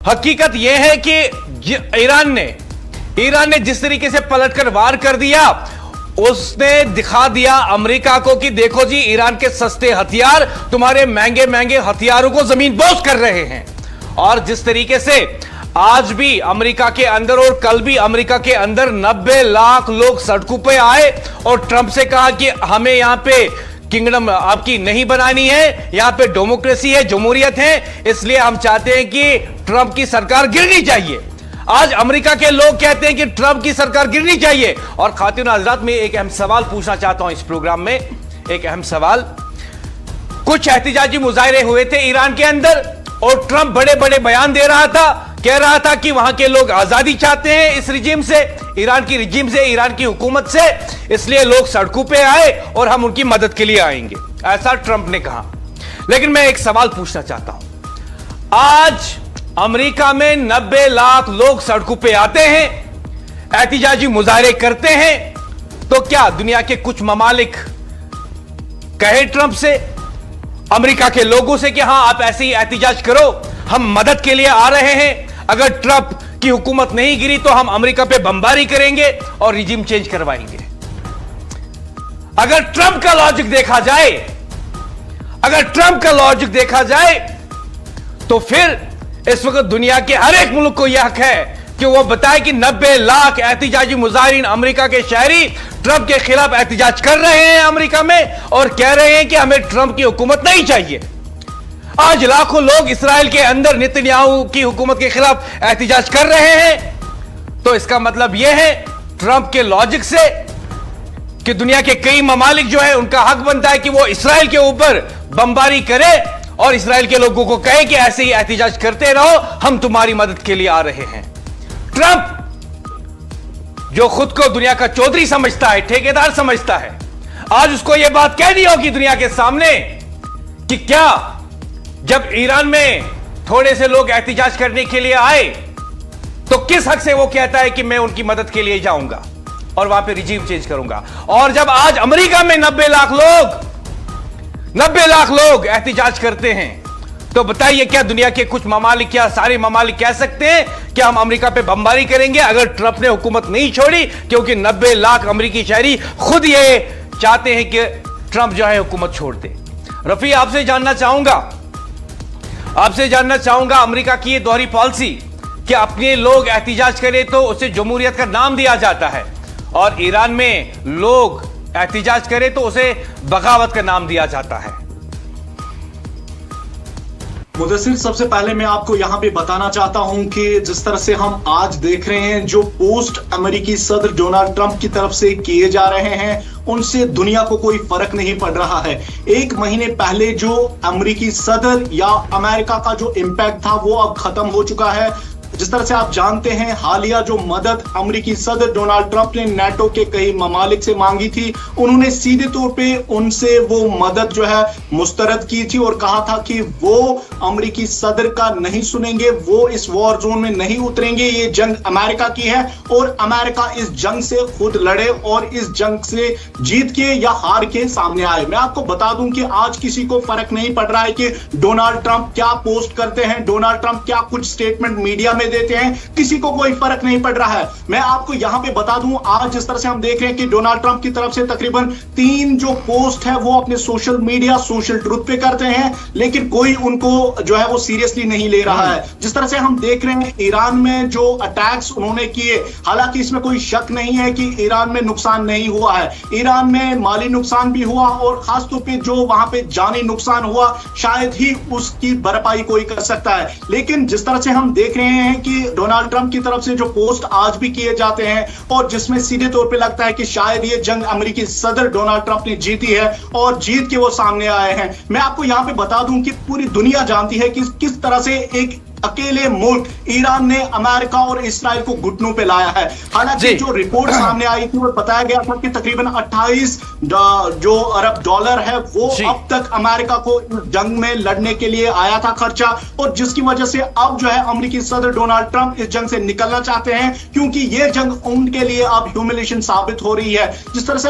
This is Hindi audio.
हकीकत यह है कि ईरान ने जिस तरीके से पलटकर वार कर दिया, उसने दिखा दिया अमेरिका को कि देखो जी, ईरान के सस्ते हथियार तुम्हारे महंगे महंगे हथियारों को जमीनदोज कर रहे हैं। और जिस तरीके से आज भी अमेरिका के अंदर और कल भी अमेरिका के अंदर 90 लाख लोग सड़कों पे आए और ट्रंप से कहा कि हमें यहां पे किंगडम आपकी नहीं बनानी है, यहां पे डेमोक्रेसी है, जमहूरियत है, इसलिए हम चाहते हैं कि ट्रंप की सरकार गिरनी चाहिए। आज अमेरिका के लोग कहते हैं कि ट्रंप की सरकार गिरनी चाहिए। और खातिन हज़रात, मैं एक अहम सवाल पूछना चाहता हूं इस प्रोग्राम में, एक अहम सवाल। कुछ एहतिजाजी मुजाहरे हुए थे ईरान के अंदर और ट्रंप बड़े बड़े बयान दे रहा था, कह रहा था कि वहां के लोग आजादी चाहते हैं इस रिजीम से, ईरान की रिजीम से, ईरान की हुकूमत से, इसलिए लोग सड़कों पे आए और हम उनकी मदद के लिए आएंगे, ऐसा ट्रंप ने कहा। लेकिन मैं एक सवाल पूछना चाहता हूं, आज अमेरिका में 90 लाख लोग सड़कों पे आते हैं, एहतिजाजी मुजाहरे करते हैं, तो क्या दुनिया के कुछ ममालिक कहे ट्रंप से, अमेरिका के लोगों से कि हां आप ऐसे ही एहतिजाज करो, हम मदद के लिए आ रहे हैं, अगर ट्रंप की हुकूमत नहीं गिरी तो हम अमेरिका पे बमबारी करेंगे और रिजीम चेंज करवाएंगे। अगर ट्रंप का लॉजिक देखा जाए, अगर ट्रंप का लॉजिक देखा जाए, तो फिर इस वक्त दुनिया के हर एक मुल्क को यह हक है कि वो बताए कि 90 लाख एहतिजाजी मुजाहिरीन अमेरिका के शहरी ट्रंप के खिलाफ एहतिजाज कर रहे हैं अमेरिका में और कह रहे हैं कि हमें ट्रंप की हुकूमत नहीं चाहिए। आज लाखों लोग इसराइल के अंदर नेतन्याहू की हुकूमत के खिलाफ एहतिजाज कर रहे हैं। तो इसका मतलब यह है ट्रंप के लॉजिक से कि दुनिया के कई ममालिक जो है उनका हक बनता है कि वो इसराइल के ऊपर बमबारी करे और इसराइल के लोगों को कहे कि ऐसे ही एहतिजाज करते रहो, हम तुम्हारी मदद के लिए आ रहे हैं। ट्रंप जो खुद को दुनिया का चौधरी समझता है, ठेकेदार समझता है, आज उसको यह बात कहनी होगी दुनिया के सामने कि क्या जब ईरान में थोड़े से लोग एहतिजाज करने के लिए आए तो किस हक से वो कहता है कि मैं उनकी मदद के लिए जाऊंगा और वहां पे रिजीम चेंज करूंगा। और जब आज अमेरिका में 90 लाख लोग एहतिजाज करते हैं, तो बताइए क्या दुनिया के कुछ ममालिक, क्या सारे ममालिक कह सकते हैं कि हम अमेरिका पे बमबारी करेंगे अगर ट्रंप ने हुकूमत नहीं छोड़ी? क्योंकि 90 लाख अमेरिकी शहरी खुद ये चाहते हैं कि ट्रंप जो है हुकूमत छोड़ दे। रफी, आपसे जानना चाहूंगा अमेरिका की ये दोहरी पॉलिसी कि अपने लोग एहतिजाज करें तो उसे जमहूरियत का नाम दिया जाता है और ईरान में लोग एहतिजाज करें तो उसे बगावत का नाम दिया जाता है। मुदस्सिर, सबसे पहले मैं आपको यहां पे बताना चाहता हूं कि जिस तरह से हम आज देख रहे हैं, जो पोस्ट अमेरिकी सदर डोनाल्ड ट्रंप की तरफ से किए जा रहे हैं, उनसे दुनिया को कोई फर्क नहीं पड़ रहा है। एक महीने पहले जो अमेरिकी सदर या अमेरिका का जो इंपैक्ट था वो अब खत्म हो चुका है। जिस तरह से आप जानते हैं, हालिया जो मदद अमेरिकी सदर डोनाल्ड ट्रंप ने नाटो के कई ममालिक से मांगी थी, उन्होंने सीधे तौर पे उनसे वो मदद जो है मुस्तरद की थी और कहा था कि वो अमेरिकी सदर का नहीं सुनेंगे, वो इस वॉर जोन में नहीं उतरेंगे, ये जंग अमेरिका की है और अमेरिका इस जंग से खुद लड़े और इस जंग से जीत के या हार के सामने आए। मैं आपको बता दूं कि आज किसी को फर्क नहीं पड़ रहा है कि डोनाल्ड ट्रंप क्या पोस्ट करते हैं, डोनाल्ड ट्रंप क्या कुछ स्टेटमेंट मीडिया में देते हैं, किसी को कोई फर्क नहीं पड़ रहा है। मैं आपको यहां पे बता दूं, आज जिस तरह से हम देख रहे हैं कि डोनाल्ड ट्रंप की तरफ से तकरीबन 3 जो पोस्ट है वो अपने सोशल मीडिया, सोशल ट्रुथ पे करते हैं, लेकिन कोई उनको जो है वो सीरियसली नहीं ले रहा है। जिस तरह से हम देख रहे हैं ईरान में जो अटैक्स उन्होंने किए, हालांकि इसमें कोई शक नहीं है कि ईरान में नुकसान नहीं हुआ है, ईरान में माली नुकसान भी हुआ और खासतौर पे जो वहां पे जानी नुकसान हुआ शायद ही उसकी भरपाई कोई कर सकता है। लेकिन जिस तरह से हम देख रहे हैं कि डोनाल्ड ट्रंप की तरफ से जो पोस्ट आज भी किए जाते हैं और जिसमें सीधे तौर पे लगता है कि शायद ये जंग अमेरिकी सदर डोनाल्ड ट्रंप ने जीती है और जीत के वो सामने आए हैं। मैं आपको यहां पे बता दूं कि पूरी दुनिया जानती है कि किस तरह से एक अकेले मुल्क ईरान ने अमेरिका और इसराइल को घुटनों पे लाया है। हालांकि जो रिपोर्ट सामने आई थी वो बताया गया था कि तकरीबन 28 जो अरब डॉलर है वो अब तक अमेरिका को जंग में लड़ने के लिए आया था खर्चा, और जिसकी वजह से अब जो है अमेरिकी सदर डोनाल्ड ट्रंप इस जंग से निकलना चाहते हैं क्योंकि ये जंग उनके लिए अब ह्यूमिलिएशन साबित हो रही है। जिस तरह से